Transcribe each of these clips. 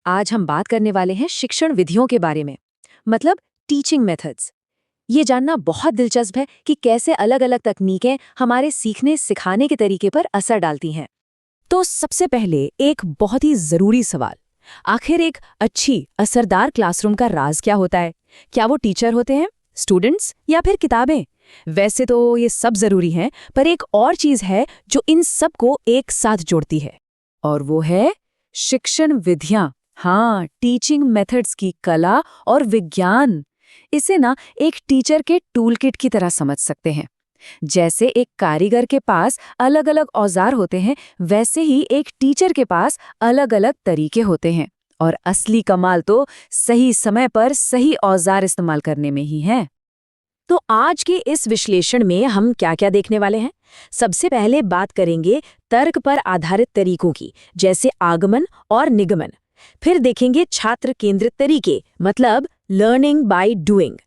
आज हम बात करने वाले हैं शिक्षण विधियों के बारे में, मतलब टीचिंग मेथड्स। ये जानना बहुत दिलचस्प है कि कैसे अलग-अलग तकनीकें हमारे सीखने सिखाने के तरीके पर असर डालती हैं। तो सबसे पहले एक बहुत ही जरूरी सवाल, आखिर एक अच्छी असरदार क्लासरूम का राज क्या होता है? क्या वो टीचर होते हैं, स्टूडेंट्स या फिर किताबें? वैसे तो ये सब जरूरी हैं, पर एक और चीज है जो इन सबको एक साथ जोड़ती है, और वो है शिक्षण विधियां। हाँ, टीचिंग मेथड्स की कला और विज्ञान। इसे ना एक टीचर के टूल किट की तरह समझ सकते हैं। जैसे एक कारीगर के पास अलग अलग औजार होते हैं, वैसे ही एक टीचर के पास अलग अलग तरीके होते हैं। और असली कमाल तो सही समय पर सही औजार इस्तेमाल करने में ही है। तो आज के इस विश्लेषण में हम क्या-क्या देखने वाले हैं? सबसे पहले बात करेंगे तर्क पर आधारित तरीकों की, जैसे आगमन और निगमन। फिर देखेंगे छात्र केंद्रित तरीके, मतलब लर्निंग बाय डूइंग।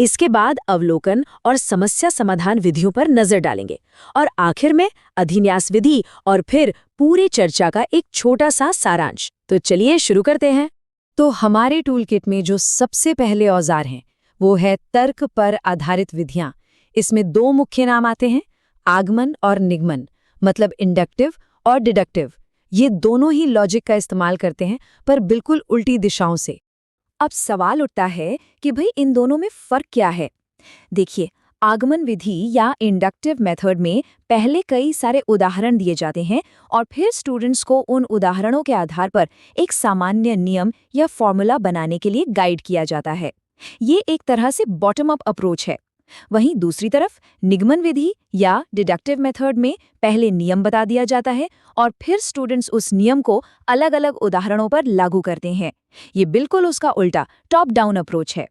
इसके बाद अवलोकन और समस्या समाधान विधियों पर नजर डालेंगे। और आखिर में अभिन्यास विधि और फिर पूरी चर्चा का एक छोटा सा सारांश। तो चलिए शुरू करते हैं। तो हमारे टूलकिट में जो सबसे पहले औजार हैं, वो है तर्क पर आधारित विधियां। इसमें दो मुख्य नाम आते हैं, आगमन और निगमन, मतलब इंडक्टिव और डिडक्टिव। ये दोनों ही लॉजिक का इस्तेमाल करते हैं, पर बिल्कुल उल्टी दिशाओं से। अब सवाल उठता है कि भाई इन दोनों में फर्क क्या है? देखिए, आगमन विधि या इंडक्टिव मेथड में पहले कई सारे उदाहरण दिए जाते हैं और फिर स्टूडेंट्स को उन उदाहरणों के आधार पर एक सामान्य नियम या फॉर्मूला बनाने के लिए गाइड किया जाता है। ये एक तरह से बॉटम अप अप्रोच है। वहीं दूसरी तरफ निगमन विधि या डिडक्टिव मेथड में पहले नियम बता दिया जाता है और फिर स्टूडेंट्स उस नियम को अलग अलग उदाहरणों पर लागू करते हैं। ये बिल्कुल उसका उल्टा टॉप डाउन अप्रोच है।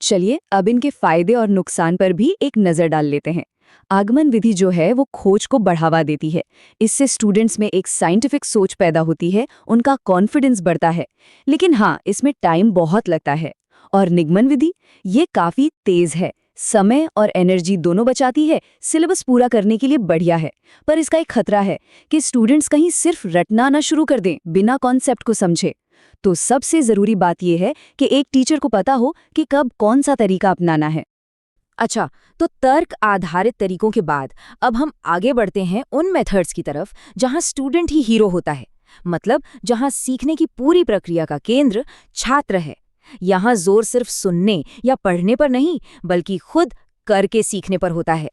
चलिए अब इनके फायदे और नुकसान पर भी एक नजर डाल लेते हैं। आगमन विधि जो है वो खोज को बढ़ावा देती है। इससे स्टूडेंट्स में एक साइंटिफिक सोच पैदा होती है, उनका कॉन्फिडेंस बढ़ता है। लेकिन हाँ, इसमें टाइम बहुत लगता है। और निगमन विधि ये काफी तेज है, समय और एनर्जी दोनों बचाती है, सिलेबस पूरा करने के लिए बढ़िया है। पर इसका एक खतरा है कि स्टूडेंट्स कहीं सिर्फ रटना ना शुरू कर दें बिना कॉन्सेप्ट को समझे। तो सबसे जरूरी बात यह है कि एक टीचर को पता हो कि कब कौन सा तरीका अपनाना है। अच्छा, तो तर्क आधारित तरीकों के बाद अब हम आगे बढ़ते हैं उन मेथड्स की तरफ जहां स्टूडेंट ही हीरो होता है, मतलब जहां सीखने की पूरी प्रक्रिया का केंद्र छात्र है। यहाँ जोर सिर्फ सुनने या पढ़ने पर नहीं, बल्कि खुद करके सीखने पर होता है।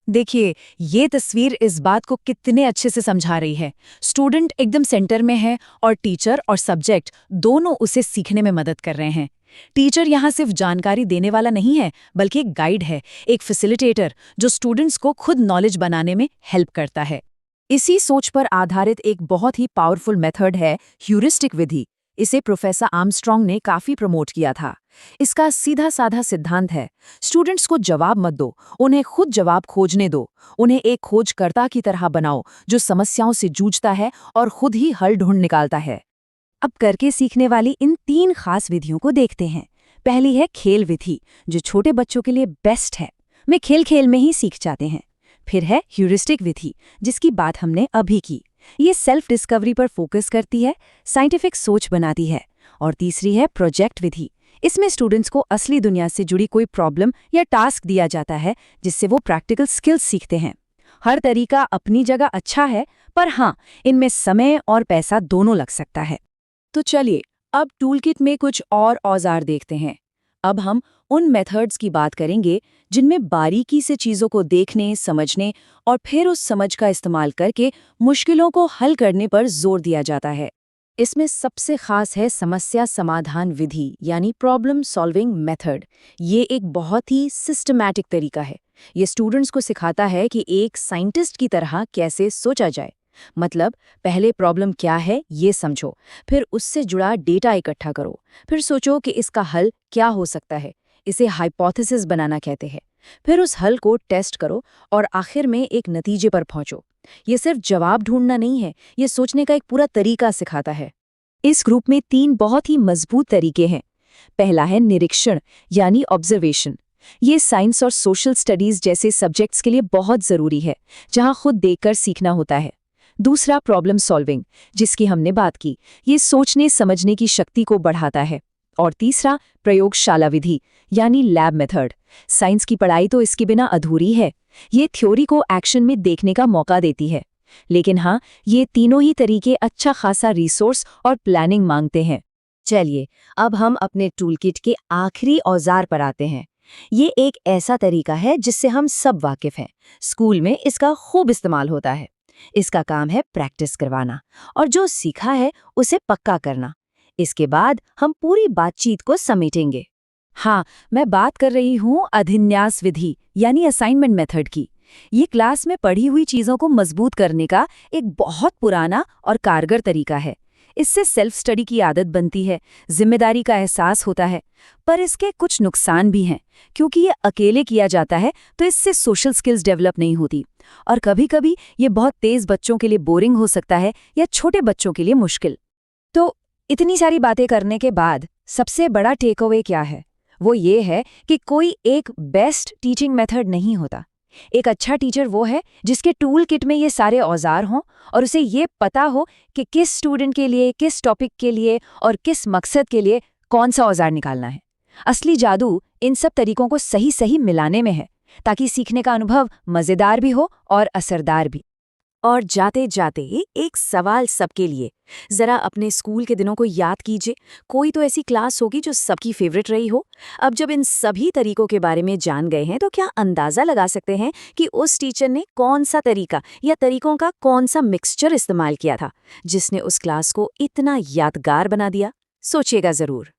देखिए, ये तस्वीर इस बात को कितने अच्छे से समझा रही है। स्टूडेंट एकदम सेंटर में है और टीचर और सब्जेक्ट दोनों उसे सीखने में मदद कर रहे हैं। टीचर यहाँ सिर्फ जानकारी देने वाला नहीं है, बल्कि एक गाइड है, एक फैसिलिटेटर जो स्टूडेंट्स को खुद नॉलेज बनाने में हेल्प करता है। इसी सोच पर आधारित एक बहुत ही पावरफुल मेथड है ह्यूरिस्टिक विधि। इसे प्रोफेसर आर्मस्ट्रॉन्ग ने काफी प्रमोट किया था। इसका सीधा साधा सिद्धांत है, स्टूडेंट्स को जवाब मत दो, उन्हें खुद जवाब खोजने दो। उन्हें एक खोजकर्ता की तरह बनाओ जो समस्याओं से जूझता है और खुद ही हल ढूंढ निकालता है। अब करके सीखने वाली इन 3 खास विधियों को देखते हैं। पहली है खेल विधि, जो छोटे बच्चों के लिए बेस्ट है। वे खेल खेल में ही सीख जाते हैं। फिर है ह्यूरिस्टिक विधि, जिसकी बात हमने अभी की। ये सेल्फ डिस्कवरी पर फोकस करती है, साइंटिफिक सोच बनाती है। और तीसरी है प्रोजेक्ट विधि। इसमें स्टूडेंट्स को असली दुनिया से जुड़ी कोई प्रॉब्लम या टास्क दिया जाता है, जिससे वो प्रैक्टिकल स्किल्स सीखते हैं। हर तरीका अपनी जगह अच्छा है, पर हाँ, इनमें समय और पैसा दोनों लग सकता है। तो चलिए अब टूलकिट में कुछ और औजार देखते हैं। अब हम उन मेथड्स की बात करेंगे जिनमें बारीकी से चीज़ों को देखने, समझने और फिर उस समझ का इस्तेमाल करके मुश्किलों को हल करने पर जोर दिया जाता है। इसमें सबसे खास है समस्या समाधान विधि, यानी प्रॉब्लम सॉल्विंग मेथड। ये एक बहुत ही सिस्टमैटिक तरीका है। ये स्टूडेंट्स को सिखाता है कि एक साइंटिस्ट की तरह कैसे सोचा जाए। मतलब पहले प्रॉब्लम क्या है ये समझो, फिर उससे जुड़ा डेटा इकट्ठा करो, फिर सोचो कि इसका हल क्या हो सकता है। इसे हाइपोथेसिस बनाना कहते हैं। फिर उस हल को टेस्ट करो और आखिर में एक नतीजे पर पहुंचो। ये सिर्फ जवाब ढूंढना नहीं है, ये सोचने का एक पूरा तरीका सिखाता है। इस ग्रुप में 3 बहुत ही मजबूत तरीके हैं। पहला है निरीक्षण, यानी ऑब्जर्वेशन। ये साइंस और सोशल स्टडीज जैसे सब्जेक्ट्स के लिए बहुत जरूरी है, जहां खुद देखकर सीखना होता है। दूसरा प्रॉब्लम सॉल्विंग, जिसकी हमने बात की, ये सोचने समझने की शक्ति को बढ़ाता है। और तीसरा प्रयोगशाला विधि यानी लैब मेथड। साइंस की पढ़ाई तो इसके बिना अधूरी है। ये थ्योरी को एक्शन में देखने का मौका देती है। लेकिन हाँ, ये तीनों ही तरीके अच्छा खासा रिसोर्स और प्लानिंग मांगते हैं। चलिए, अब हम अपने टूलकिट के आखिरी औजार पर आते हैं। ये एक ऐसा तरीका है जिससे हम सब वाकिफ हैं। स्कूल में इसका खूब इस्तेमाल होता है। इसका काम है प्रैक्टिस करवाना और जो सीखा है उसे पक्का करना। इसके बाद हम पूरी बातचीत को समेटेंगे। हाँ, मैं बात कर रही हूँ अभिन्यास विधि यानी असाइनमेंट मेथड की। ये क्लास में पढ़ी हुई चीज़ों को मजबूत करने का एक बहुत पुराना और कारगर तरीका है। इससे सेल्फ स्टडी की आदत बनती है, जिम्मेदारी का एहसास होता है। पर इसके कुछ नुकसान भी हैं, क्योंकि ये अकेले किया जाता है तो इससे सोशल स्किल्स डेवलप नहीं होती। और कभी-कभी ये बहुत तेज बच्चों के लिए बोरिंग हो सकता है या छोटे बच्चों के लिए मुश्किल। तो इतनी सारी बातें करने के बाद सबसे बड़ा टेक अवे क्या है? वो ये है कि कोई एक बेस्ट टीचिंग मेथड नहीं होता। एक अच्छा टीचर वो है जिसके टूल किट में ये सारे औजार हों और उसे ये पता हो कि किस स्टूडेंट के लिए, किस टॉपिक के लिए और किस मकसद के लिए कौन सा औजार निकालना है। असली जादू इन सब तरीकों को सही सही मिलाने में है, ताकि सीखने का अनुभव मज़ेदार भी हो और असरदार भी। और जाते जाते एक सवाल सबके लिए, जरा अपने स्कूल के दिनों को याद कीजिए। कोई तो ऐसी क्लास होगी जो सबकी फेवरेट रही हो। अब जब इन सभी तरीकों के बारे में जान गए हैं तो क्या अंदाजा लगा सकते हैं कि उस टीचर ने कौन सा तरीका या तरीकों का कौन सा मिक्सचर इस्तेमाल किया था जिसने उस क्लास को इतना यादगार बना दिया? सोचिएगा जरूर।